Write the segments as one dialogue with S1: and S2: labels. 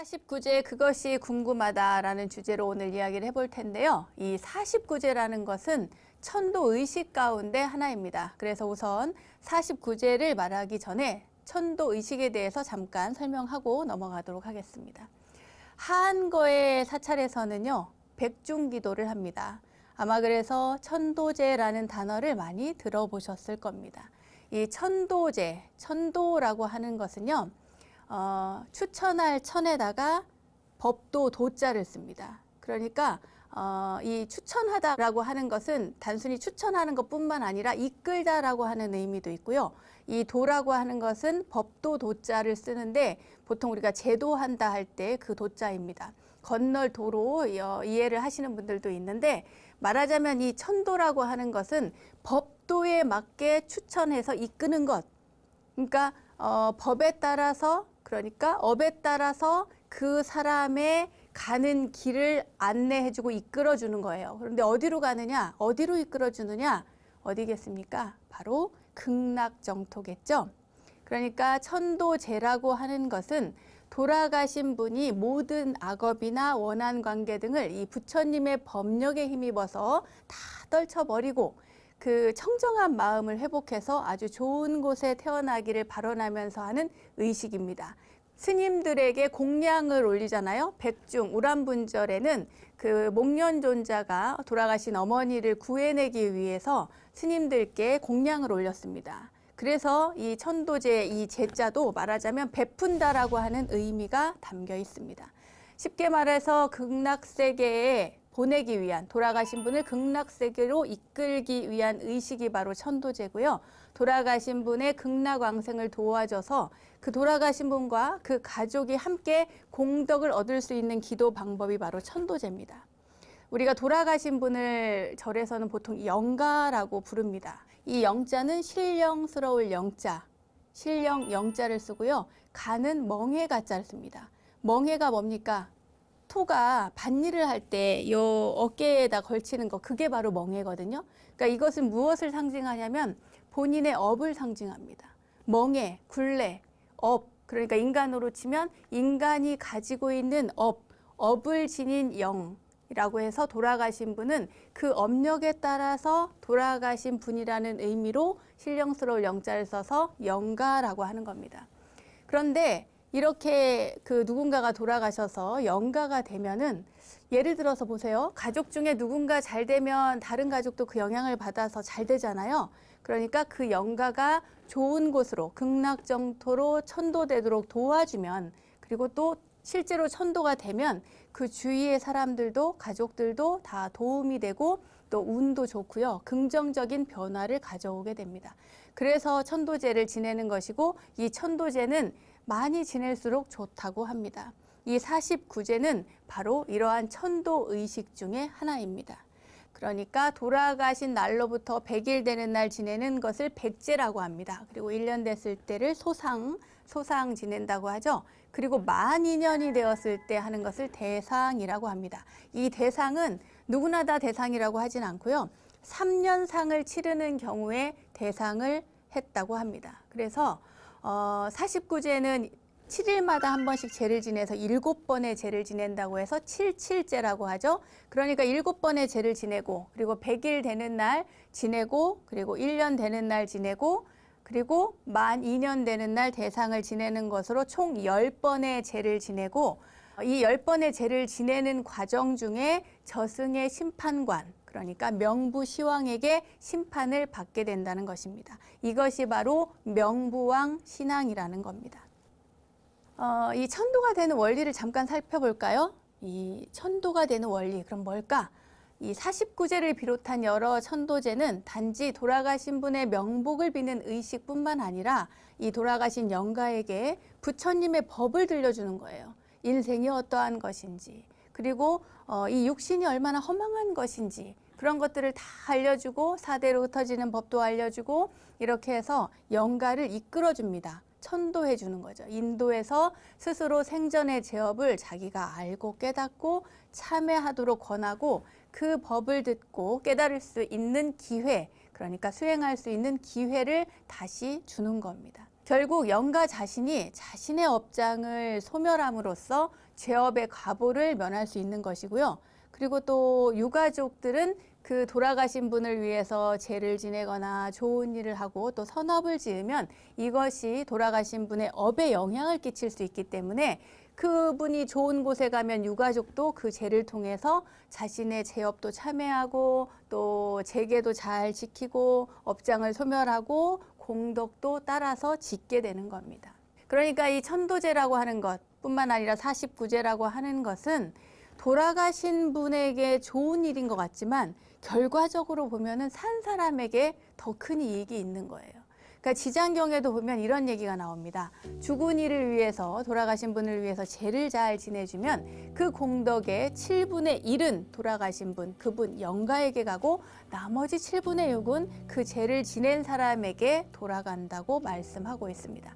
S1: 49제 그것이 궁금하다라는 주제로 오늘 이야기를 해볼 텐데요. 이 49제라는 것은 천도의식 가운데 하나입니다. 그래서 우선 49제를 말하기 전에 천도의식에 대해서 잠깐 설명하고 넘어가도록 하겠습니다. 한거의 사찰에서는요, 백중기도를 합니다. 아마 그래서 천도제라는 단어를 많이 들어보셨을 겁니다. 이 천도제, 천도라고 하는 것은요, 추천할 천에다가 법도 도자를 씁니다. 그러니까 이 추천하다라고 하는 것은 단순히 추천하는 것뿐만 아니라 이끌다라고 하는 의미도 있고요. 이 도라고 하는 것은 법도 도자를 쓰는데 보통 우리가 제도한다 할 때 그 도자입니다. 건널 도로 이해를 하시는 분들도 있는데, 말하자면 이 천도라고 하는 것은 법도에 맞게 추천해서 이끄는 것. 그러니까 법에 따라서, 그러니까 업에 따라서 그 사람의 가는 길을 안내해주고 이끌어주는 거예요. 그런데 어디로 가느냐, 어디로 이끌어주느냐, 어디겠습니까? 바로 극락정토겠죠. 그러니까 천도제라고 하는 것은 돌아가신 분이 모든 악업이나 원한관계 등을 이 부처님의 법력에 힘입어서 다 떨쳐버리고 그 청정한 마음을 회복해서 아주 좋은 곳에 태어나기를 발언하면서 하는 의식입니다. 스님들에게 공양을 올리잖아요. 백중 우람분절에는 그 목련존자가 돌아가신 어머니를 구해내기 위해서 스님들께 공양을 올렸습니다. 그래서 이 천도제, 이 제자도 말하자면 베푼다라고 하는 의미가 담겨 있습니다. 쉽게 말해서 극락세계에 보내기 위한, 돌아가신 분을 극락세계로 이끌기 위한 의식이 바로 천도제고요. 돌아가신 분의 극락왕생을 도와줘서 그 돌아가신 분과 그 가족이 함께 공덕을 얻을 수 있는 기도 방법이 바로 천도제입니다. 우리가 돌아가신 분을 절에서는 보통 영가라고 부릅니다. 이 영자는 신령스러울 영자, 신령 영자를 쓰고요. 가는 멍해 가자를 씁니다. 멍해가 뭡니까? 토가 밭일을 할 때 요 어깨에다 걸치는 거, 그게 바로 멍해거든요. 그러니까 이것은 무엇을 상징하냐면 본인의 업을 상징합니다. 멍해, 굴레, 업, 그러니까 인간으로 치면 인간이 가지고 있는 업을 지닌 영이라고 해서 돌아가신 분은 그 업력에 따라서 돌아가신 분이라는 의미로 신령스러울 영자를 써서 영가라고 하는 겁니다. 그런데 이렇게 그 누군가가 돌아가셔서 영가가 되면은, 예를 들어서 보세요. 가족 중에 누군가 잘 되면 다른 가족도 그 영향을 받아서 잘 되잖아요. 그러니까 그 영가가 좋은 곳으로, 극락정토로 천도되도록 도와주면, 그리고 또 실제로 천도가 되면 그 주위의 사람들도, 가족들도 다 도움이 되고 또 운도 좋고요. 긍정적인 변화를 가져오게 됩니다. 그래서 천도제를 지내는 것이고, 이 천도제는 많이 지낼수록 좋다고 합니다. 이 49제는 바로 이러한 천도의식 중에 하나입니다. 그러니까 돌아가신 날로부터 100일 되는 날 지내는 것을 백제라고 합니다. 그리고 1년 됐을 때를 소상 지낸다고 하죠. 그리고 만 2년이 되었을 때 하는 것을 대상이라고 합니다. 이 대상은 누구나 다 대상이라고 하진 않고요. 3년상을 치르는 경우에 대상을 했다고 합니다. 그래서 49제는 7일마다 한 번씩 제를 지내서 7번의 제를 지낸다고 해서 77제라고 하죠. 그러니까 7번의 제를 지내고, 그리고 100일 되는 날 지내고, 그리고 1년 되는 날 지내고, 그리고 만 2년 되는 날 대상을 지내는 것으로 총 10번의 제를 지내고, 이 10번의 제를 지내는 과정 중에 저승의 심판관, 그러니까 명부시왕에게 심판을 받게 된다는 것입니다. 이것이 바로 명부왕 신앙이라는 겁니다. 이 천도가 되는 원리를 잠깐 살펴볼까요? 이 천도가 되는 원리, 그럼 뭘까? 이 49제를 비롯한 여러 천도제는 단지 돌아가신 분의 명복을 비는 의식뿐만 아니라 이 돌아가신 영가에게 부처님의 법을 들려주는 거예요. 인생이 어떠한 것인지, 그리고 이 육신이 얼마나 허망한 것인지, 그런 것들을 다 알려주고, 사대로 흩어지는 법도 알려주고, 이렇게 해서 영가를 이끌어줍니다. 천도해 주는 거죠. 인도해서 스스로 생전의 제업을 자기가 알고 깨닫고 참회하도록 권하고, 그 법을 듣고 깨달을 수 있는 기회, 그러니까 수행할 수 있는 기회를 다시 주는 겁니다. 결국 영가 자신이 자신의 업장을 소멸함으로써 제업의 과보를 면할 수 있는 것이고요. 그리고 또 유가족들은 그 돌아가신 분을 위해서 제를 지내거나 좋은 일을 하고 또 선업을 지으면 이것이 돌아가신 분의 업에 영향을 끼칠 수 있기 때문에 그분이 좋은 곳에 가면 유가족도 그 제를 통해서 자신의 제업도 참여하고 또 재계도 잘 지키고 업장을 소멸하고 공덕도 따라서 짓게 되는 겁니다. 그러니까 이 천도제라고 하는 것 뿐만 아니라 49제라고 하는 것은 돌아가신 분에게 좋은 일인 것 같지만 결과적으로 보면은 산 사람에게 더 큰 이익이 있는 거예요. 그러니까 지장경에도 보면 이런 얘기가 나옵니다. 죽은 이를 위해서, 돌아가신 분을 위해서 제를 잘 지내주면 그 공덕의 7분의 1은 돌아가신 분, 그분 영가에게 가고 나머지 7분의 6은 그 제를 지낸 사람에게 돌아간다고 말씀하고 있습니다.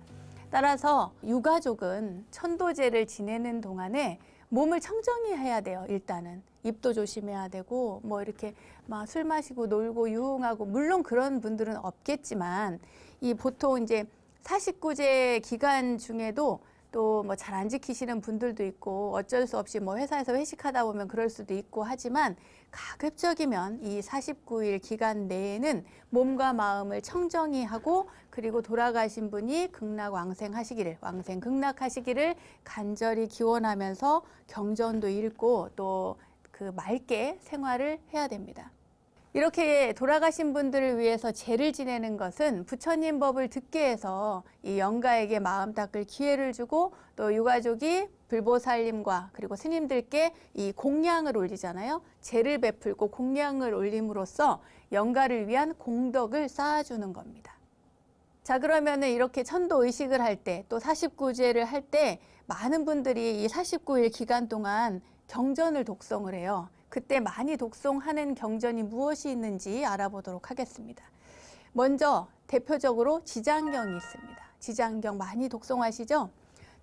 S1: 따라서 유가족은 천도제를 지내는 동안에 몸을 청정히 해야 돼요. 일단은 입도 조심해야 되고 뭐 이렇게 막 술 마시고 놀고 유흥하고 물론 그런 분들은 없겠지만 이 보통 이제 49제 기간 중에도 또 뭐 잘 안 지키시는 분들도 있고 어쩔 수 없이 뭐 회사에서 회식하다 보면 그럴 수도 있고 하지만 가급적이면 이 49일 기간 내에는 몸과 마음을 청정히 하고 그리고 돌아가신 분이 극락왕생하시기를, 왕생극락하시기를 간절히 기원하면서 경전도 읽고 또 그 맑게 생활을 해야 됩니다. 이렇게 돌아가신 분들을 위해서 제를 지내는 것은 부처님 법을 듣게 해서 이 영가에게 마음 닦을 기회를 주고 또 유가족이 불보살님과 그리고 스님들께 이 공양을 올리잖아요. 제를 베풀고 공양을 올림으로써 영가를 위한 공덕을 쌓아주는 겁니다. 자, 그러면은 이렇게 천도 의식을 할 때 또 49제를 할 때 많은 분들이 이 49일 기간 동안 경전을 독송을 해요. 그때 많이 독송하는 경전이 무엇이 있는지 알아보도록 하겠습니다. 먼저 대표적으로 지장경이 있습니다. 지장경 많이 독송하시죠?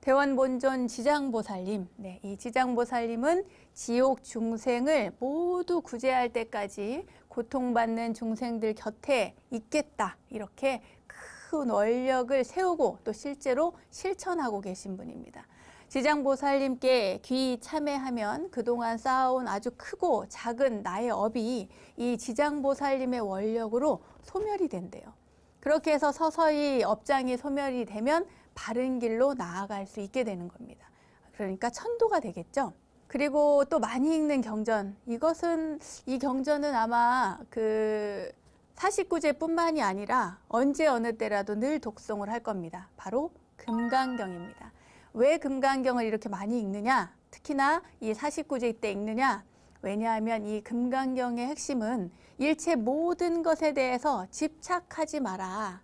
S1: 대원본존 지장보살님, 네, 이 지장보살님은 지옥 중생을 모두 구제할 때까지 고통받는 중생들 곁에 있겠다 이렇게 큰 원력을 세우고 또 실제로 실천하고 계신 분입니다. 지장보살님께 귀 참회하면 그동안 쌓아온 아주 크고 작은 나의 업이 이 지장보살님의 원력으로 소멸이 된대요. 그렇게 해서 서서히 업장이 소멸이 되면 바른 길로 나아갈 수 있게 되는 겁니다. 그러니까 천도가 되겠죠. 그리고 또 많이 읽는 경전, 이 경전은 아마 그 49제뿐만이 아니라 언제 어느 때라도 늘 독송을 할 겁니다. 바로 금강경입니다. 왜 금강경을 이렇게 많이 읽느냐? 특히나 이 49제 때 읽느냐? 왜냐하면 이 금강경의 핵심은 일체 모든 것에 대해서 집착하지 마라.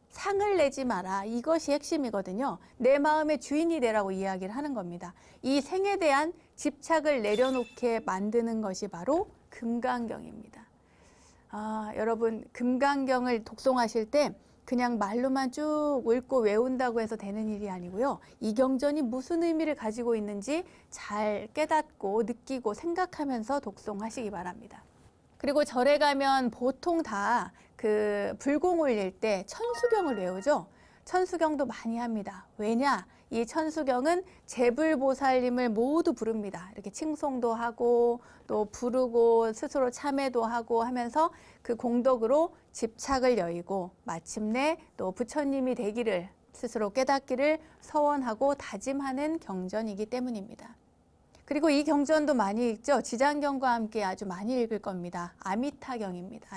S1: 상을 내지 마라. 이것이 핵심이거든요. 내 마음의 주인이 되라고 이야기를 하는 겁니다. 이 생에 대한 집착을 내려놓게 만드는 것이 바로 금강경입니다. 여러분 금강경을 독송하실 때 그냥 말로만 쭉 읽고 외운다고 해서 되는 일이 아니고요. 이 경전이 무슨 의미를 가지고 있는지 잘 깨닫고 느끼고 생각하면서 독송하시기 바랍니다. 그리고 절에 가면 보통 다 그 불공 올릴 때 천수경을 외우죠. 천수경도 많이 합니다. 왜냐? 이 천수경은 제불보살님을 모두 부릅니다. 이렇게 칭송도 하고 또 부르고 스스로 참회도 하고 하면서 그 공덕으로 집착을 여의고 마침내 또 부처님이 되기를 스스로 깨닫기를 서원하고 다짐하는 경전이기 때문입니다. 그리고 이 경전도 많이 읽죠. 지장경과 함께 아주 많이 읽을 겁니다. 아미타경입니다.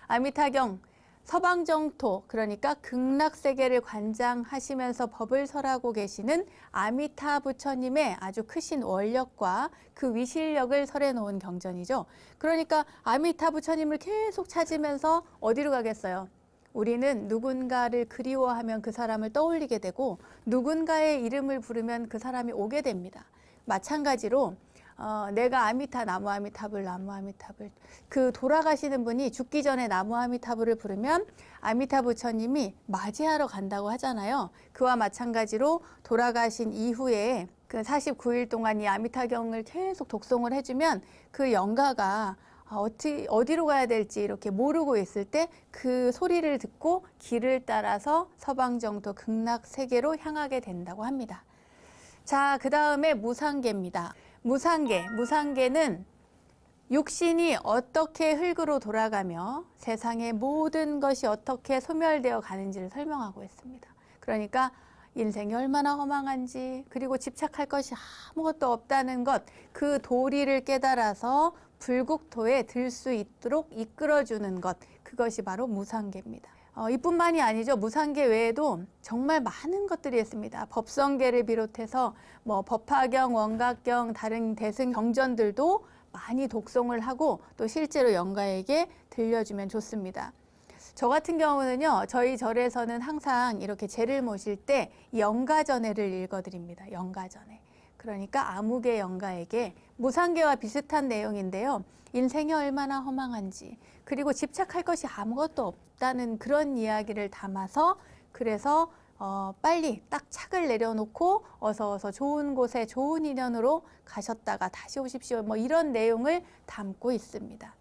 S1: 아미타경 서방정토, 그러니까 극락세계를 관장하시면서 법을 설하고 계시는 아미타 부처님의 아주 크신 원력과 그 위실력을 설해 놓은 경전이죠. 그러니까 아미타 부처님을 계속 찾으면서 어디로 가겠어요? 우리는 누군가를 그리워하면 그 사람을 떠올리게 되고 누군가의 이름을 부르면 그 사람이 오게 됩니다. 마찬가지로 내가 나무 아미타불 그 돌아가시는 분이 죽기 전에 나무 아미타불을 부르면 아미타 부처님이 맞이하러 간다고 하잖아요. 그와 마찬가지로 돌아가신 이후에 그 49일 동안 이 아미타경을 계속 독송을 해주면 그 영가가 어디로 가야 될지 이렇게 모르고 있을 때 그 소리를 듣고 길을 따라서 서방정토 극락세계로 향하게 된다고 합니다. 자, 그 다음에 무상계입니다. 무상계는 육신이 어떻게 흙으로 돌아가며 세상의 모든 것이 어떻게 소멸되어 가는지를 설명하고 있습니다. 그러니까 인생이 얼마나 허망한지, 그리고 집착할 것이 아무것도 없다는 것, 그 도리를 깨달아서 불국토에 들 수 있도록 이끌어주는 것, 그것이 바로 무상계입니다. 이뿐만이 아니죠. 무상계 외에도 정말 많은 것들이 있습니다. 법성계를 비롯해서 뭐 법화경, 원각경, 다른 대승 경전들도 많이 독송을 하고 또 실제로 영가에게 들려주면 좋습니다. 저 같은 경우는요, 저희 절에서는 항상 이렇게 제를 모실 때 영가전해를 읽어드립니다. 영가전해. 그러니까 아무개 영가에게 무상계와 비슷한 내용인데요. 인생이 얼마나 허망한지, 그리고 집착할 것이 아무것도 없다는 그런 이야기를 담아서, 그래서 빨리 딱 착을 내려놓고 어서 좋은 곳에 좋은 인연으로 가셨다가 다시 오십시오. 뭐 이런 내용을 담고 있습니다.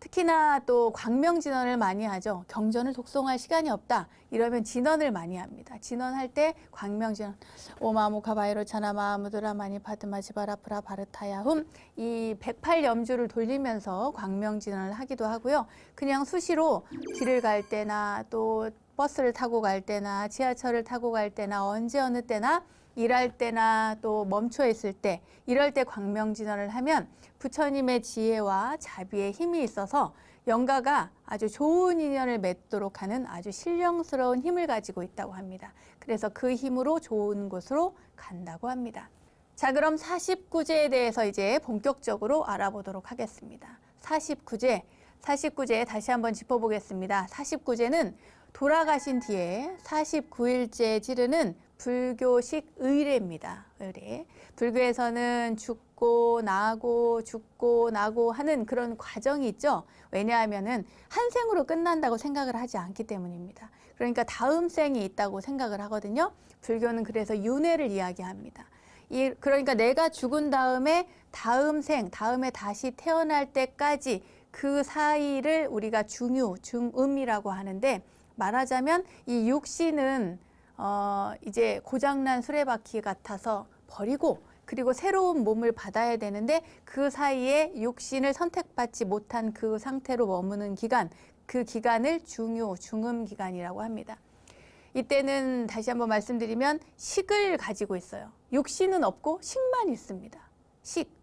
S1: 특히나 또 광명진언을 많이 하죠. 경전을 독송할 시간이 없다. 이러면 진언을 많이 합니다. 진언할 때 광명진언 오마무카 바이로 차나 마무드라 마니 파드마 지바라프라 바르타야훔 이 108염주를 돌리면서 광명진언을 하기도 하고요. 그냥 수시로 길을 갈 때나 또 버스를 타고 갈 때나 지하철을 타고 갈 때나 언제 어느 때나 일할 때나 또 멈춰 있을 때 이럴 때 광명진언을 하면 부처님의 지혜와 자비의 힘이 있어서 영가가 아주 좋은 인연을 맺도록 하는 아주 신령스러운 힘을 가지고 있다고 합니다. 그래서 그 힘으로 좋은 곳으로 간다고 합니다. 자, 그럼 49제에 대해서 이제 본격적으로 알아보도록 하겠습니다. 49제 다시 한번 짚어보겠습니다. 49제는 돌아가신 뒤에 49일째 지르는 불교식 의례입니다. 의례. 불교에서는 죽고 나고 하는 그런 과정이 있죠. 왜냐하면은 한 생으로 끝난다고 생각을 하지 않기 때문입니다. 그러니까 다음 생이 있다고 생각을 하거든요. 불교는 그래서 윤회를 이야기합니다. 그러니까 내가 죽은 다음에 다음에 다시 태어날 때까지 그 사이를 우리가 중음이라고 하는데, 말하자면 이 육신은 이제 고장난 수레바퀴 같아서 버리고, 그리고 새로운 몸을 받아야 되는데 그 사이에 육신을 선택받지 못한 그 상태로 머무는 기간, 그 기간을 중음 기간이라고 합니다. 이때는 다시 한번 말씀드리면 식을 가지고 있어요. 육신은 없고 식만 있습니다.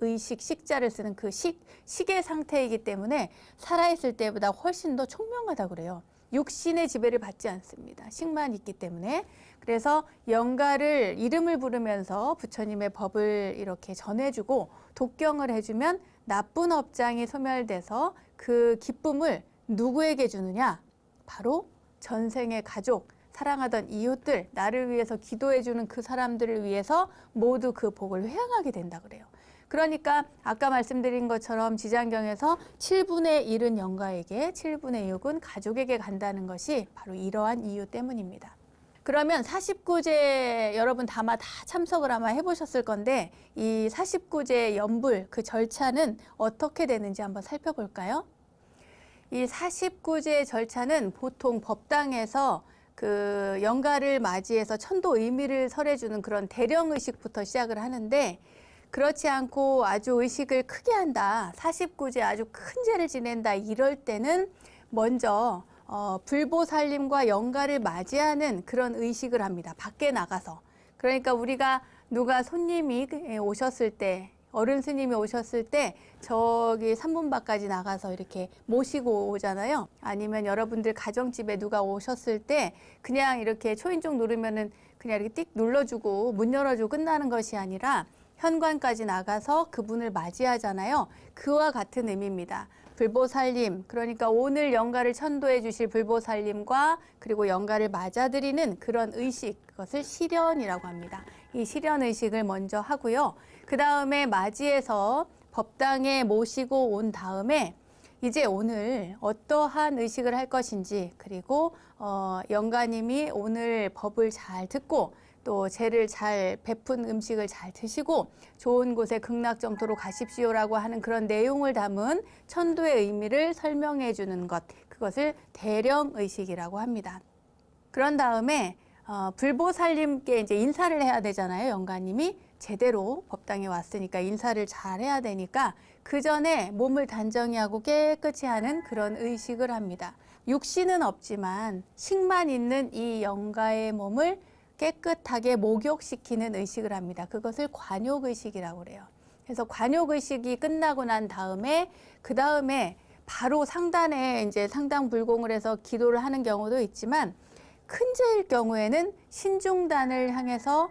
S1: 의식, 식자를 쓰는 그 식의 상태이기 때문에 살아있을 때보다 훨씬 더 총명하다고 그래요. 육신의 지배를 받지 않습니다. 식만 있기 때문에. 그래서 영가를 이름을 부르면서 부처님의 법을 이렇게 전해주고 독경을 해주면 나쁜 업장이 소멸돼서 그 기쁨을 누구에게 주느냐? 바로 전생의 가족, 사랑하던 이웃들, 나를 위해서 기도해주는 그 사람들을 위해서 모두 그 복을 회양하게 된다 그래요. 그러니까 아까 말씀드린 것처럼 지장경에서 7분의 1은 영가에게, 7분의 6은 가족에게 간다는 것이 바로 이러한 이유 때문입니다. 그러면 49제 여러분 다 참석을 아마 해보셨을 건데, 이 49제 연불 그 절차는 어떻게 되는지 한번 살펴볼까요? 이 49제 절차는 보통 법당에서 그 영가를 맞이해서 천도 의미를 설해주는 그런 대령의식부터 시작을 하는데, 그렇지 않고 아주 의식을 크게 한다, 49제 아주 큰 제를 지낸다, 이럴 때는 먼저 불보살님과 영가를 맞이하는 그런 의식을 합니다. 밖에 나가서. 그러니까 우리가 누가 손님이 오셨을 때, 어른 스님이 오셨을 때 저기 산문밖까지 나가서 이렇게 모시고 오잖아요. 아니면 여러분들 가정집에 누가 오셨을 때 그냥 이렇게 초인종 누르면은 그냥 이렇게 띡 눌러주고 문 열어주고 끝나는 것이 아니라 현관까지 나가서 그분을 맞이하잖아요. 그와 같은 의미입니다. 불보살님, 그러니까 오늘 영가를 천도해 주실 불보살님과 그리고 영가를 맞아드리는 그런 의식, 그것을 실현이라고 합니다. 이 실현의식을 먼저 하고요. 그 다음에 맞이해서 법당에 모시고 온 다음에 이제 오늘 어떠한 의식을 할 것인지, 그리고 영가님이 오늘 법을 잘 듣고 또 제를 잘 베푼 음식을 잘 드시고 좋은 곳에 극락정토로 가십시오라고 하는 그런 내용을 담은 천도의 의미를 설명해 주는 것, 그것을 대령의식이라고 합니다. 그런 다음에 불보살님께 이제 인사를 해야 되잖아요, 영가님이. 제대로 법당에 왔으니까 인사를 잘 해야 되니까 그 전에 몸을 단정히 하고 깨끗이 하는 그런 의식을 합니다. 육신은 없지만 식만 있는 이 영가의 몸을 깨끗하게 목욕시키는 의식을 합니다. 그것을 관욕의식이라고 그래요. 그래서 관욕의식이 끝나고 난 다음에 그 다음에 바로 상단에 이제 상당불공을 해서 기도를 하는 경우도 있지만 큰 제일 경우에는 신중단을 향해서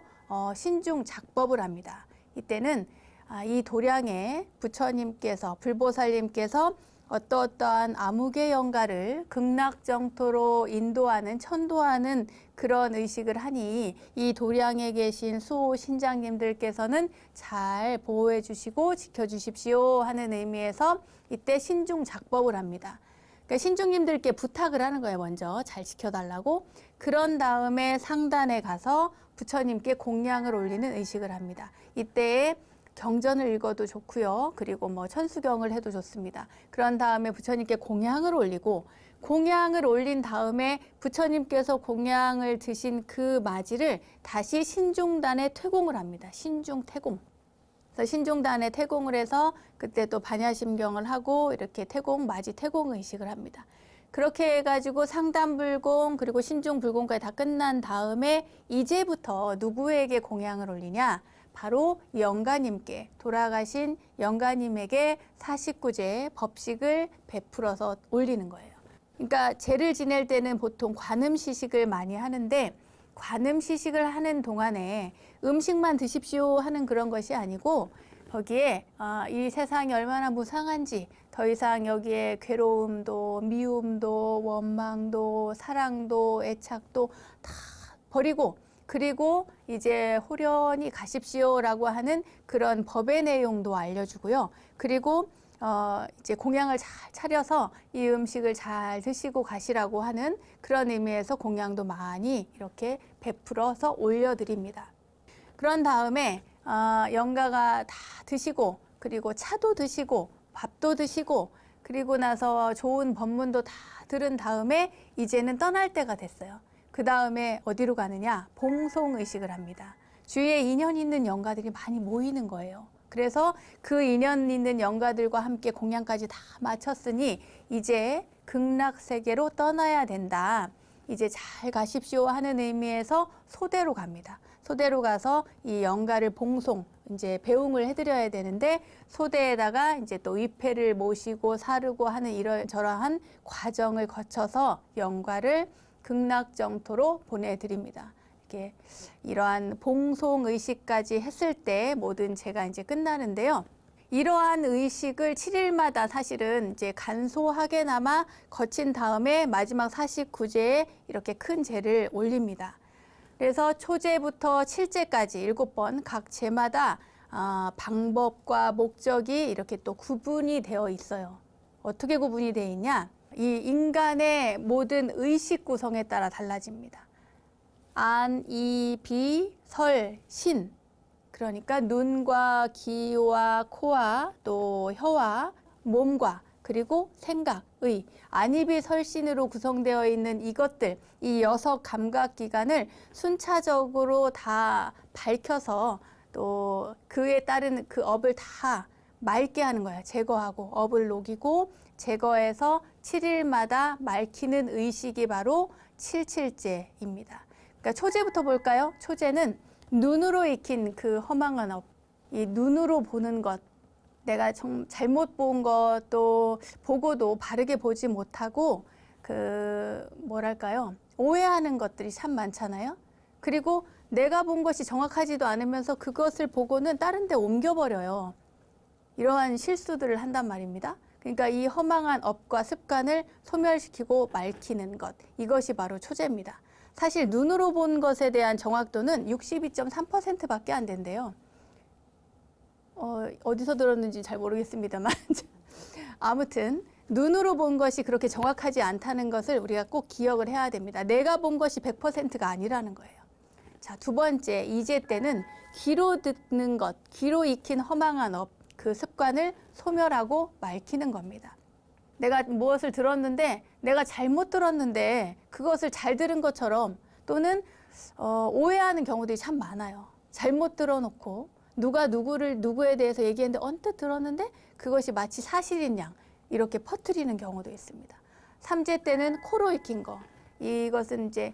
S1: 신중작법을 합니다. 이때는 이 도량에 부처님께서 불보살님께서 어떠한 아무개 영가를 극락정토로 인도하는 천도하는 그런 의식을 하니 이 도량에 계신 수호 신장님들께서는 잘 보호해 주시고 지켜 주십시오 하는 의미에서 이때 신중작법을 합니다. 그러니까 신중님들께 부탁을 하는 거예요. 먼저 잘 지켜달라고. 그런 다음에 상단에 가서 부처님께 공양을 올리는 의식을 합니다. 이때에 경전을 읽어도 좋고요. 그리고 뭐 천수경을 해도 좋습니다. 그런 다음에 부처님께 공양을 올리고 공양을 올린 다음에 부처님께서 공양을 드신 그 마지를 다시 신중단에 퇴공을 합니다. 신중퇴공. 그래서 신중단에 퇴공을 해서 그때 또 반야심경을 하고 이렇게 퇴공, 마지 퇴공 의식을 합니다. 그렇게 해가지고 상단불공 그리고 신중불공까지 다 끝난 다음에 이제부터 누구에게 공양을 올리냐? 바로 영가님께, 돌아가신 영가님에게 49제 법식을 베풀어서 올리는 거예요. 그러니까 제를 지낼 때는 보통 관음시식을 많이 하는데 관음시식을 하는 동안에 음식만 드십시오 하는 그런 것이 아니고 거기에 이 세상이 얼마나 무상한지 더 이상 여기에 괴로움도 미움도 원망도 사랑도 애착도 다 버리고 그리고 이제 호련히 가십시오라고 하는 그런 법의 내용도 알려주고요. 그리고 이제 공양을 잘 차려서 이 음식을 잘 드시고 가시라고 하는 그런 의미에서 공양도 많이 이렇게 베풀어서 올려드립니다. 그런 다음에 영가가 다 드시고 그리고 차도 드시고 밥도 드시고 그리고 나서 좋은 법문도 다 들은 다음에 이제는 떠날 때가 됐어요. 그 다음에 어디로 가느냐? 봉송의식을 합니다. 주위에 인연 있는 영가들이 많이 모이는 거예요. 그래서 그 인연 있는 영가들과 함께 공양까지 다 마쳤으니 이제 극락세계로 떠나야 된다. 이제 잘 가십시오 하는 의미에서 소대로 갑니다. 소대로 가서 이 영가를 봉송, 이제 배웅을 해드려야 되는데 소대에다가 이제 또 위패를 모시고 사르고 하는 이러저러한 과정을 거쳐서 영가를 극락정토로 보내드립니다. 이렇게 이러한 봉송 의식까지 했을 때 모든 제가 이제 끝나는데요. 이러한 의식을 7일마다 사실은 이제 간소하게나마 거친 다음에 마지막 49제에 이렇게 큰 제를 올립니다. 그래서 초제부터 7제까지 7번 각 제마다 방법과 목적이 이렇게 또 구분이 되어 있어요. 어떻게 구분이 되어 있냐? 이 인간의 모든 의식 구성에 따라 달라집니다. 안, 이, 비, 설, 신. 그러니까 눈과 귀와 코와 또 혀와 몸과 그리고 생각, 의, 안입이 설신으로 구성되어 있는 이것들, 이 6감각기관을 순차적으로 다 밝혀서 또 그에 따른 그 업을 다 맑게 하는 거예요. 제거하고 업을 녹이고 제거해서 7일마다 맑히는 의식이 바로 77제입니다. 그러니까 초제부터 볼까요? 초제는 눈으로 익힌 그 허망한 업, 이 눈으로 보는 것, 내가 잘못 본 것, 또 보고도 바르게 보지 못하고 뭐랄까요? 오해하는 것들이 참 많잖아요. 그리고 내가 본 것이 정확하지도 않으면서 그것을 보고는 다른 데 옮겨버려요. 이러한 실수들을 한단 말입니다. 그러니까 이 허망한 업과 습관을 소멸시키고 맑히는 것, 이것이 바로 초제입니다. 사실 눈으로 본 것에 대한 정확도는 62.3%밖에 안 된대요. 어디서 들었는지 잘 모르겠습니다만 아무튼 눈으로 본 것이 그렇게 정확하지 않다는 것을 우리가 꼭 기억을 해야 됩니다. 내가 본 것이 100%가 아니라는 거예요. 자, 두 번째, 2제 때는 귀로 듣는 것, 귀로 익힌 허망한 업, 그 습관을 소멸하고 맑히는 겁니다. 내가 무엇을 들었는데 내가 잘못 들었는데 그것을 잘 들은 것처럼 또는 오해하는 경우들이 참 많아요. 잘못 들어놓고 누가 누구에 대해서 얘기했는데 언뜻 들었는데 그것이 마치 사실인 양 이렇게 퍼뜨리는 경우도 있습니다. 삼재 때는 코로 익힌 거. 이것은 이제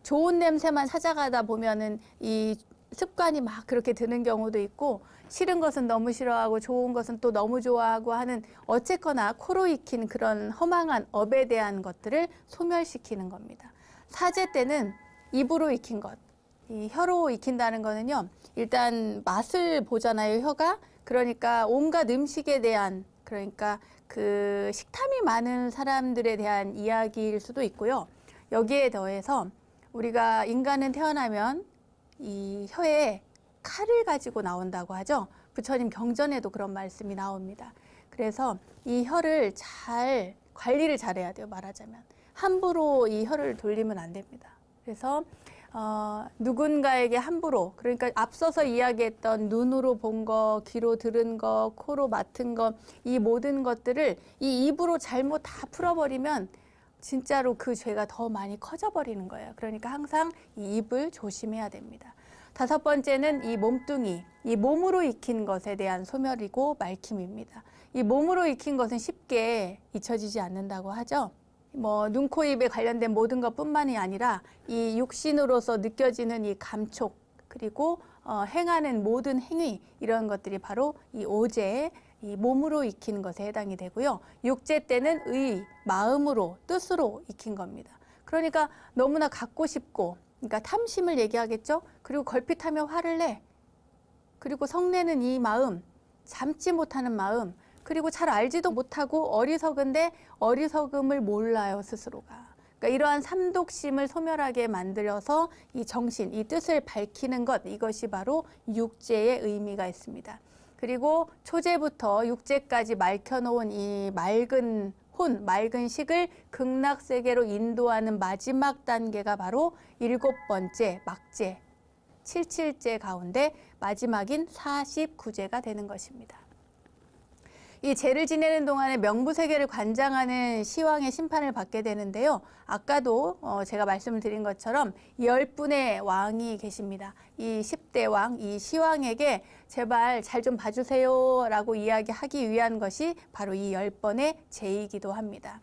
S1: 좋은 냄새만 찾아가다 보면은 이 습관이 막 그렇게 드는 경우도 있고, 싫은 것은 너무 싫어하고 좋은 것은 또 너무 좋아하고 하는, 어쨌거나 코로 익힌 그런 허망한 업에 대한 것들을 소멸시키는 겁니다. 사재 때는 입으로 익힌 것. 이 혀로 익힌다는 거는요, 일단 맛을 보잖아요, 혀가. 그러니까 온갖 음식에 대한, 그러니까 그 식탐이 많은 사람들에 대한 이야기일 수도 있고요. 여기에 더해서 우리가 인간은 태어나면 이 혀에 칼을 가지고 나온다고 하죠. 부처님 경전에도 그런 말씀이 나옵니다. 그래서 이 혀를 잘 관리를 잘해야 돼요. 말하자면 함부로 이 혀를 돌리면 안 됩니다. 그래서 누군가에게 함부로, 그러니까 앞서서 이야기했던 눈으로 본 거, 귀로 들은 거, 코로 맡은 거, 이 모든 것들을 이 입으로 잘못 다 풀어버리면 진짜로 그 죄가 더 많이 커져버리는 거예요. 그러니까 항상 이 입을 조심해야 됩니다. 다섯 번째는 이 몸뚱이, 이 몸으로 익힌 것에 대한 소멸이고 말킴입니다. 이 몸으로 익힌 것은 쉽게 잊혀지지 않는다고 하죠. 뭐 눈, 코, 입에 관련된 모든 것뿐만이 아니라 이 육신으로서 느껴지는 이 감촉, 그리고 행하는 모든 행위, 이런 것들이 바로 이 오제, 이 몸으로 익힌 것에 해당이 되고요. 육제 때는 의, 마음으로, 뜻으로 익힌 겁니다. 그러니까 너무나 갖고 싶고, 그러니까 탐심을 얘기하겠죠. 그리고 걸핏하면 화를 내. 그리고 성내는 이 마음, 참지 못하는 마음, 그리고 잘 알지도 못하고 어리석은데 어리석음을 몰라요, 스스로가. 그러니까 이러한 삼독심을 소멸하게 만들어서 이 정신, 이 뜻을 밝히는 것, 이것이 바로 육제의 의미가 있습니다. 그리고 초제부터 육제까지 맑혀놓은 이 맑은 혼, 맑은 식을 극락세계로 인도하는 마지막 단계가 바로 일곱 번째 막제, 칠칠제 가운데 마지막인 49제가 되는 것입니다. 이 제를 지내는 동안에 명부세계를 관장하는 시왕의 심판을 받게 되는데요. 아까도 제가 말씀을 드린 것처럼 10분의 왕이 계십니다. 이 10대 왕, 이 시왕에게 제발 잘 좀 봐주세요 라고 이야기하기 위한 것이 바로 이 10번의 제이기도 합니다.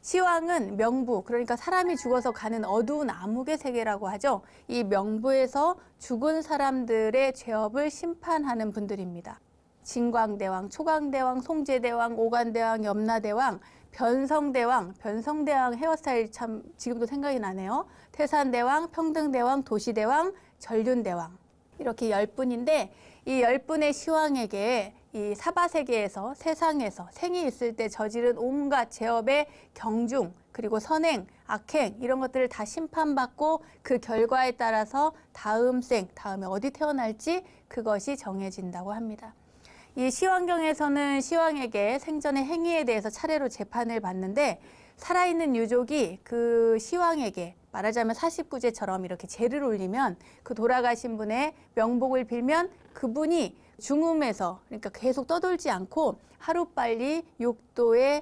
S1: 시왕은 명부, 그러니까 사람이 죽어서 가는 어두운 암흑의 세계라고 하죠. 이 명부에서 죽은 사람들의 죄업을 심판하는 분들입니다. 진광대왕, 초광대왕, 송제대왕, 오간대왕, 염라대왕, 변성대왕, 변성대왕 헤어스타일 참 지금도 생각이 나네요. 태산대왕, 평등대왕, 도시대왕, 전륜대왕, 이렇게 10분인데 이 10분의 시왕에게 이 사바세계에서, 세상에서 생이 있을 때 저지른 온갖 죄업의 경중, 그리고 선행, 악행, 이런 것들을 다 심판받고 그 결과에 따라서 다음 생, 다음에 어디 태어날지 그것이 정해진다고 합니다. 이 시왕경에서는 시왕에게 생전의 행위에 대해서 차례로 재판을 받는데, 살아있는 유족이 그 시왕에게 말하자면 49제처럼 이렇게 제를 올리면, 그 돌아가신 분의 명복을 빌면 그분이 중음에서, 그러니까 계속 떠돌지 않고 하루빨리 육도에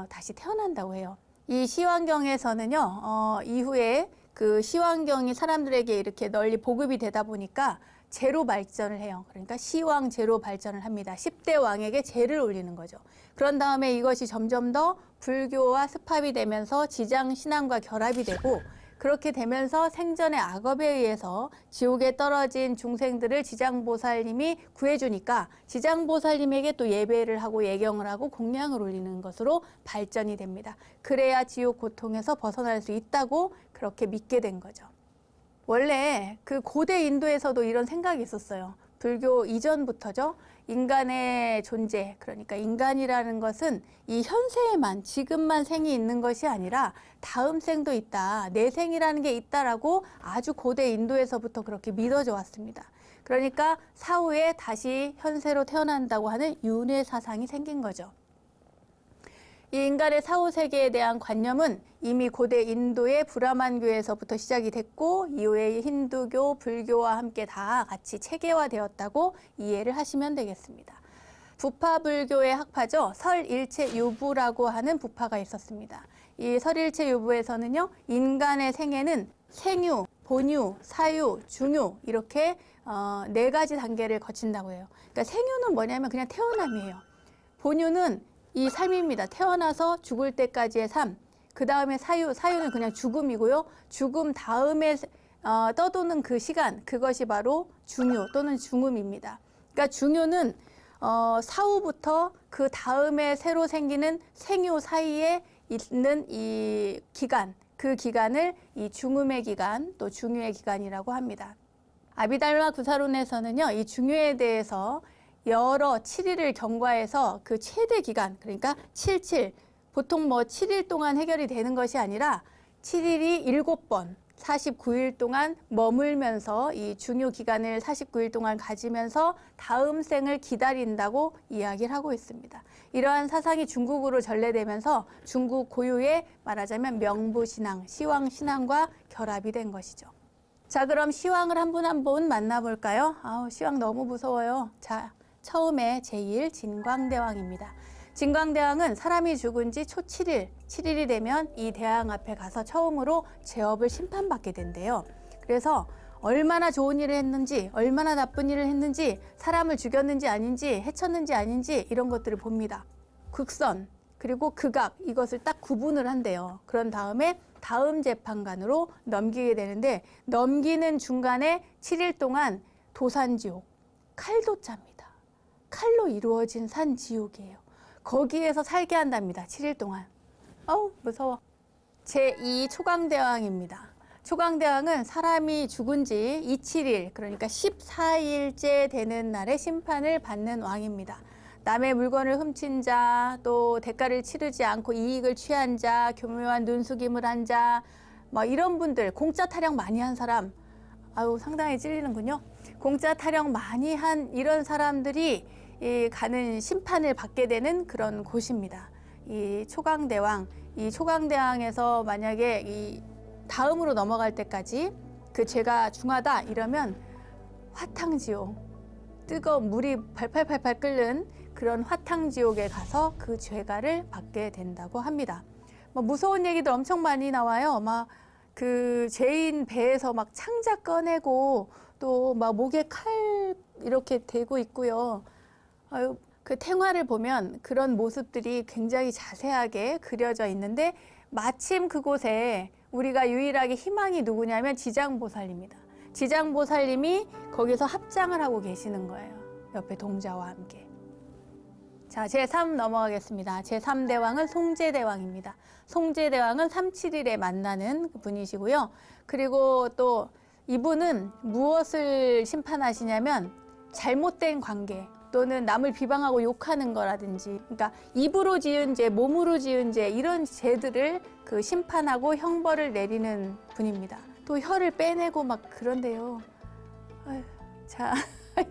S1: 다시 태어난다고 해요. 이 시왕경에서는요, 이후에 그 시왕경이 사람들에게 이렇게 널리 보급이 되다 보니까 제로 발전을 해요. 그러니까 시왕 제로 발전을 합니다. 10대 왕에게 제를 올리는 거죠. 그런 다음에 이것이 점점 더 불교와 습합이 되면서 지장신앙과 결합이 되고, 그렇게 되면서 생전의 악업에 의해서 지옥에 떨어진 중생들을 지장보살님이 구해주니까 지장보살님에게 또 예배를 하고 예경을 하고 공양을 올리는 것으로 발전이 됩니다. 그래야 지옥 고통에서 벗어날 수 있다고 그렇게 믿게 된 거죠. 원래 그 고대 인도에서도 이런 생각이 있었어요. 불교 이전부터죠. 인간의 존재, 그러니까 인간이라는 것은 이 현세에만, 지금만 생이 있는 것이 아니라 다음 생도 있다, 내생이라는 게 있다라고 아주 고대 인도에서부터 그렇게 믿어져 왔습니다. 그러니까 사후에 다시 현세로 태어난다고 하는 윤회 사상이 생긴 거죠. 이 인간의 사후세계에 대한 관념은 이미 고대 인도의 브라만교에서부터 시작이 됐고, 이후에 힌두교, 불교와 함께 다 같이 체계화되었다고 이해를 하시면 되겠습니다. 부파불교의 학파죠. 설일체유부라고 하는 부파가 있었습니다. 이 설일체유부에서는요, 인간의 생애는 생유, 본유, 사유, 중유, 이렇게 네 가지 단계를 거친다고 해요. 그러니까 생유는 뭐냐면 그냥 태어남이에요. 본유는 이 삶입니다. 태어나서 죽을 때까지의 삶. 그 다음에 사유는 그냥 죽음이고요. 죽음 다음에 떠도는 그 시간, 그것이 바로 중유 또는 중음입니다. 그러니까 중유는 사후부터 그 다음에 새로 생기는 생유 사이에 있는 이 기간, 그 기간을 이 중음의 기간, 또 중유의 기간이라고 합니다. 아비달마 구사론에서는요, 이 중유에 대해서 여러 7일을 경과해서 그 최대 기간, 그러니까 77, 보통 뭐 7일 동안 해결이 되는 것이 아니라 7일이 7번, 49일 동안 머물면서 이 중유 기간을 49일 동안 가지면서 다음 생을 기다린다고 이야기를 하고 있습니다. 이러한 사상이 중국으로 전래되면서 중국 고유의 말하자면 명부신앙, 시황신앙과 결합이 된 것이죠. 자, 그럼 시황을 한 분 한 분 만나볼까요? 시황 너무 무서워요. 자, 처음에 제1 진광대왕입니다. 진광대왕은 사람이 죽은 지 초 7일, 7일이 되면 이 대왕 앞에 가서 처음으로 죄업을 심판받게 된대요. 그래서 얼마나 좋은 일을 했는지, 얼마나 나쁜 일을 했는지, 사람을 죽였는지 아닌지, 해쳤는지 아닌지 이런 것들을 봅니다. 극선, 그리고 극악, 이것을 딱 구분을 한대요. 그런 다음에 다음 재판관으로 넘기게 되는데, 넘기는 중간에 7일 동안 도산지옥, 칼도자입니다. 칼로 이루어진 산지옥이에요. 거기에서 살게 한답니다. 7일 동안. 무서워. 제2 초강대왕입니다. 초강대왕은 사람이 죽은 지 27일, 그러니까 14일째 되는 날에 심판을 받는 왕입니다. 남의 물건을 훔친 자, 또 대가를 치르지 않고 이익을 취한 자, 교묘한 눈속임을 한 자, 뭐 이런 분들, 공짜 타령 많이 한 사람, 상당히 찔리는군요. 공짜 타령 많이 한 이런 사람들이 가는 심판을 받게 되는 그런 곳입니다. 이 초강대왕, 이 초강대왕에서 만약에 이 다음으로 넘어갈 때까지 그 죄가 중하다 이러면 화탕지옥, 뜨거운 물이 팔팔팔팔 끓는 그런 화탕지옥에 가서 그 죄가를 받게 된다고 합니다. 무서운 얘기들 엄청 많이 나와요. 그 죄인 배에서 막 창자 꺼내고 또 막 목에 칼 이렇게 대고 있고요. 그 탱화를 보면 그런 모습들이 굉장히 자세하게 그려져 있는데 마침 그곳에 우리가 유일하게 희망이 누구냐면 지장보살입니다. 지장보살님이 거기서 합장을 하고 계시는 거예요. 옆에 동자와 함께. 자, 제3 넘어가겠습니다. 제3대왕은 송제대왕입니다. 송제대왕은 3·7일에 만나는 분이시고요. 그리고 또 이분은 무엇을 심판하시냐면 잘못된 관계 또는 남을 비방하고 욕하는 거라든지, 그러니까 입으로 지은 죄, 몸으로 지은 죄 이런 죄들을 그 심판하고 형벌을 내리는 분입니다. 또 혀를 빼내고 막 그런데요. 자,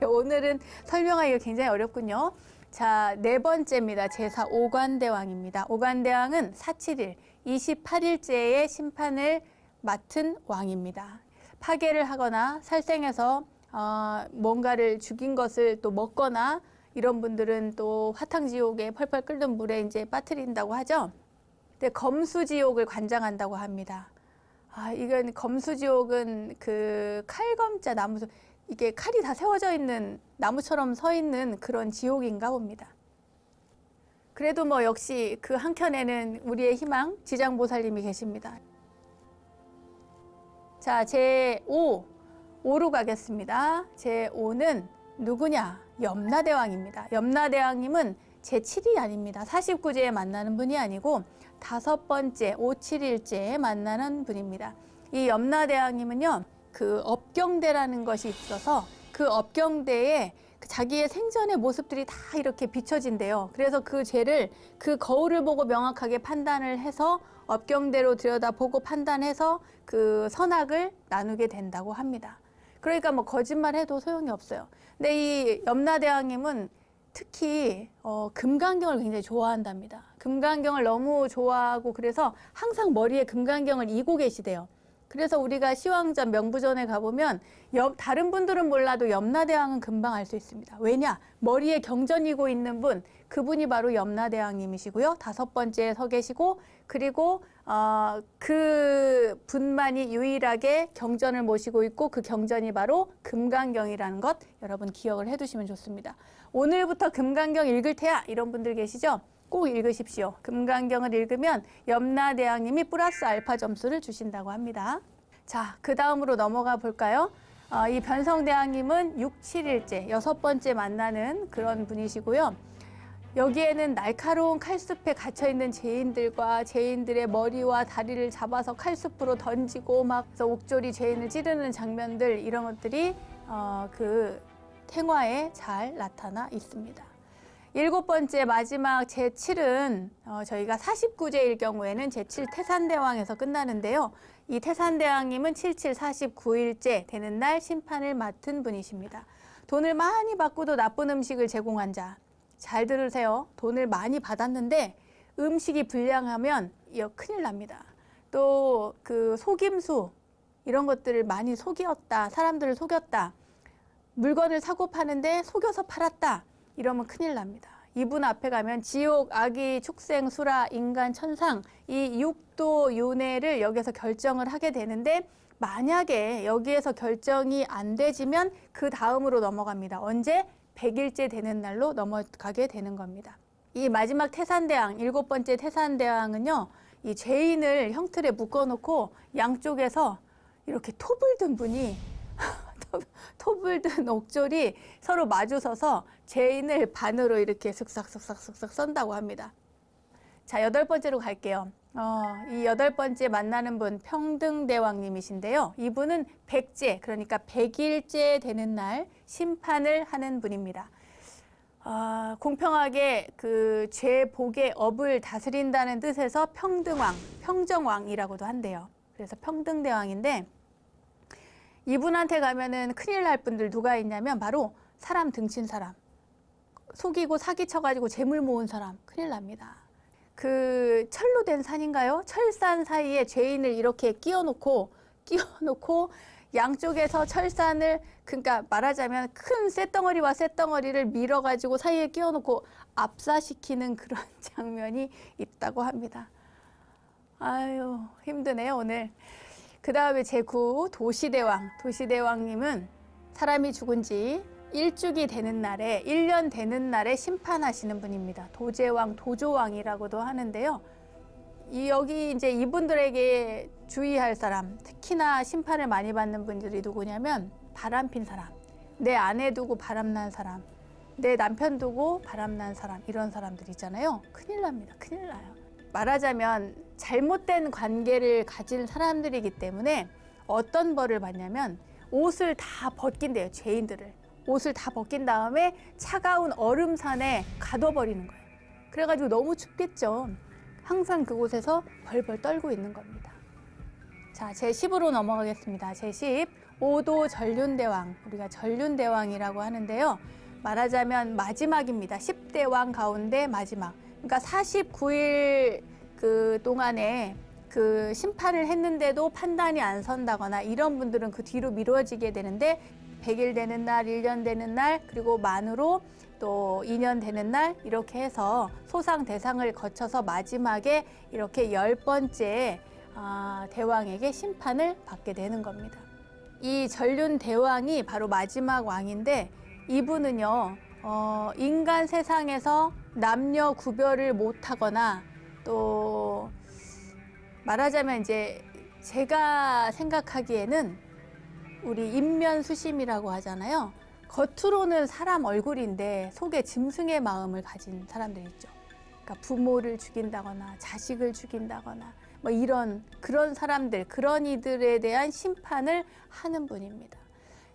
S1: 오늘은 설명하기가 굉장히 어렵군요. 자, 네 번째입니다. 제4 오관대왕입니다. 오관대왕은 4·7일, 28일째의 심판을 맡은 왕입니다. 파괴를 하거나 살생해서 뭔가를 죽인 것을 또 먹거나 이런 분들은 또 화탕지옥에 펄펄 끓는 물에 이제 빠뜨린다고 하죠. 근데 검수지옥을 관장한다고 합니다. 이건 검수지옥은 그 칼검자 나무, 이게 칼이 다 세워져 있는 나무처럼 서 있는 그런 지옥인가 봅니다. 그래도 뭐 역시 그 한켠에는 우리의 희망 지장보살님이 계십니다. 자, 제5로 가겠습니다. 제5는 누구냐? 염라대왕입니다. 염라대왕님은 제7이 아닙니다. 49제에 만나는 분이 아니고 5번째 5·7일째에 만나는 분입니다. 이 염라대왕님은요, 그 업경대라는 것이 있어서 그 업경대에 자기의 생전의 모습들이 다 이렇게 비춰진대요. 그래서 그 죄를 그 거울을 보고 명확하게 판단을 해서 업경대로 들여다보고 판단해서 그 선악을 나누게 된다고 합니다. 그러니까 뭐 거짓말해도 소용이 없어요. 근데 이 염라대왕님은 특히 금강경을 굉장히 좋아한답니다. 금강경을 너무 좋아하고 그래서 항상 머리에 금강경을 이고 계시대요. 그래서 우리가 시황전, 명부전에 가보면 다른 분들은 몰라도 염라대왕은 금방 알 수 있습니다. 왜냐? 머리에 경전이고 있는 분, 그분이 바로 염라대왕님이시고요. 5번째에 서 계시고, 그리고 그 분만이 유일하게 경전을 모시고 있고, 그 경전이 바로 금강경이라는 것 여러분 기억을 해두시면 좋습니다. 오늘부터 금강경 읽을 테야 이런 분들 계시죠? 꼭 읽으십시오. 금강경을 읽으면 염라대왕님이 플러스 알파 점수를 주신다고 합니다. 자, 그 다음으로 넘어가 볼까요? 이 변성대왕님은 6, 7일째 6번째 만나는 그런 분이시고요. 여기에는 날카로운 칼숲에 갇혀있는 죄인들과 죄인들의 머리와 다리를 잡아서 칼숲으로 던지고 막 옥졸이 죄인을 찌르는 장면들, 이런 것들이 그 탱화에 잘 나타나 있습니다. 7번째 마지막 제7은 저희가 49제일 경우에는 제7 태산대왕에서 끝나는데요. 이 태산대왕님은 77 49일째 되는 날 심판을 맡은 분이십니다. 돈을 많이 받고도 나쁜 음식을 제공한 자. 잘 들으세요. 돈을 많이 받았는데 음식이 불량하면 이거 큰일 납니다. 또 그 속임수 이런 것들을 많이 속였다. 사람들을 속였다. 물건을 사고 파는데 속여서 팔았다. 이러면 큰일 납니다. 이분 앞에 가면 지옥, 악의, 축생, 수라, 인간, 천상 이 6도 윤회를 여기서 결정을 하게 되는데 만약에 여기에서 결정이 안 되지면 그 다음으로 넘어갑니다. 언제? 100일째 되는 날로 넘어가게 되는 겁니다. 이 마지막 태산대왕, 7번째 태산대왕은요. 이 죄인을 형틀에 묶어놓고 양쪽에서 이렇게 톱을 든 분이 톱을 든 옥졸이 서로 마주서서 죄인을 반으로 이렇게 슥싹슥싹슥싹 썬다고 합니다. 자, 8번째로 갈게요. 이 8번째 만나는 분 평등대왕님이신데요. 이분은 100제, 그러니까 100일째 되는 날 심판을 하는 분입니다. 공평하게 그 죄복의 업을 다스린다는 뜻에서 평등왕, 평정왕이라고도 한대요. 그래서 평등대왕인데 이분한테 가면은 큰일 날 분들 누가 있냐면 바로 사람 등친 사람, 속이고 사기쳐가지고 재물 모은 사람 큰일 납니다. 그 철로 된 산인가요? 철산 사이에 죄인을 이렇게 끼워놓고 양쪽에서 철산을, 그러니까 말하자면 큰 쇳덩어리와 쇳덩어리를 밀어가지고 사이에 끼워놓고 압사시키는 그런 장면이 있다고 합니다. 아유, 힘드네요 오늘. 그 다음에 제9 도시대왕. 도시대왕님은 사람이 죽은 지 1주기 되는 날에 1년 되는 날에 심판하시는 분입니다. 도제왕, 도조왕이라고도 하는데요. 여기 이제 이분들에게 주의할 사람, 특히나 심판을 많이 받는 분들이 누구냐면 바람핀 사람, 내 아내 두고 바람난 사람, 내 남편 두고 바람난 사람, 이런 사람들 있잖아요. 큰일 납니다. 큰일 나요. 말하자면 잘못된 관계를 가진 사람들이기 때문에 어떤 벌을 받냐면 옷을 다 벗긴대요. 죄인들을. 옷을 다 벗긴 다음에 차가운 얼음산에 가둬버리는 거예요. 그래가지고 너무 춥겠죠. 항상 그곳에서 벌벌 떨고 있는 겁니다. 자, 제10으로 넘어가겠습니다. 제10, 5도 전륜대왕. 우리가 전륜대왕이라고 하는데요. 말하자면 마지막입니다. 10대 왕 가운데 마지막. 그러니까 49일 그 동안에 그 심판을 했는데도 판단이 안 선다거나 이런 분들은 그 뒤로 미뤄지게 되는데 100일 되는 날, 1년 되는 날, 그리고 만으로 또 2년 되는 날 이렇게 해서 소상 대상을 거쳐서 마지막에 이렇게 10번째 대왕에게 심판을 받게 되는 겁니다. 이 전륜 대왕이 바로 마지막 왕인데 이분은요 인간 세상에서 남녀 구별을 못하거나 또 말하자면 이제 제가 생각하기에는 우리 인면수심이라고 하잖아요. 겉으로는 사람 얼굴인데 속에 짐승의 마음을 가진 사람들 있죠. 그러니까 부모를 죽인다거나 자식을 죽인다거나 뭐 그런 사람들, 그런 이들에 대한 심판을 하는 분입니다.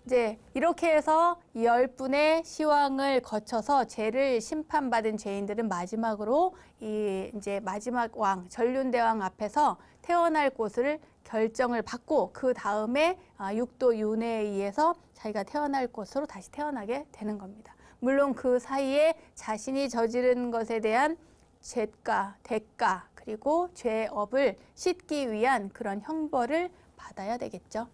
S1: 이제 이렇게 해서 10분의 시황을 거쳐서 죄를 심판받은 죄인들은 마지막으로 이제 마지막 왕, 전륜대왕 앞에서 태어날 곳을 결정을 받고 그 다음에 6도 윤회에 의해서 자기가 태어날 곳으로 다시 태어나게 되는 겁니다. 물론 그 사이에 자신이 저지른 것에 대한 죄가, 대가, 그리고 죄업을 씻기 위한 그런 형벌을 받아야 되겠죠.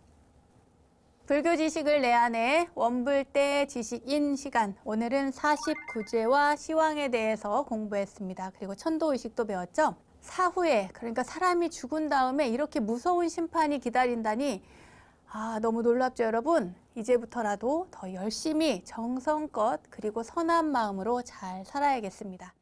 S1: 불교 지식을 내 안에 원불대 지식인 시간. 오늘은 49제와 시황에 대해서 공부했습니다. 그리고 천도의식도 배웠죠. 사후에, 그러니까 사람이 죽은 다음에 이렇게 무서운 심판이 기다린다니 너무 놀랍죠, 여러분? 이제부터라도 더 열심히 정성껏 그리고 선한 마음으로 잘 살아야겠습니다.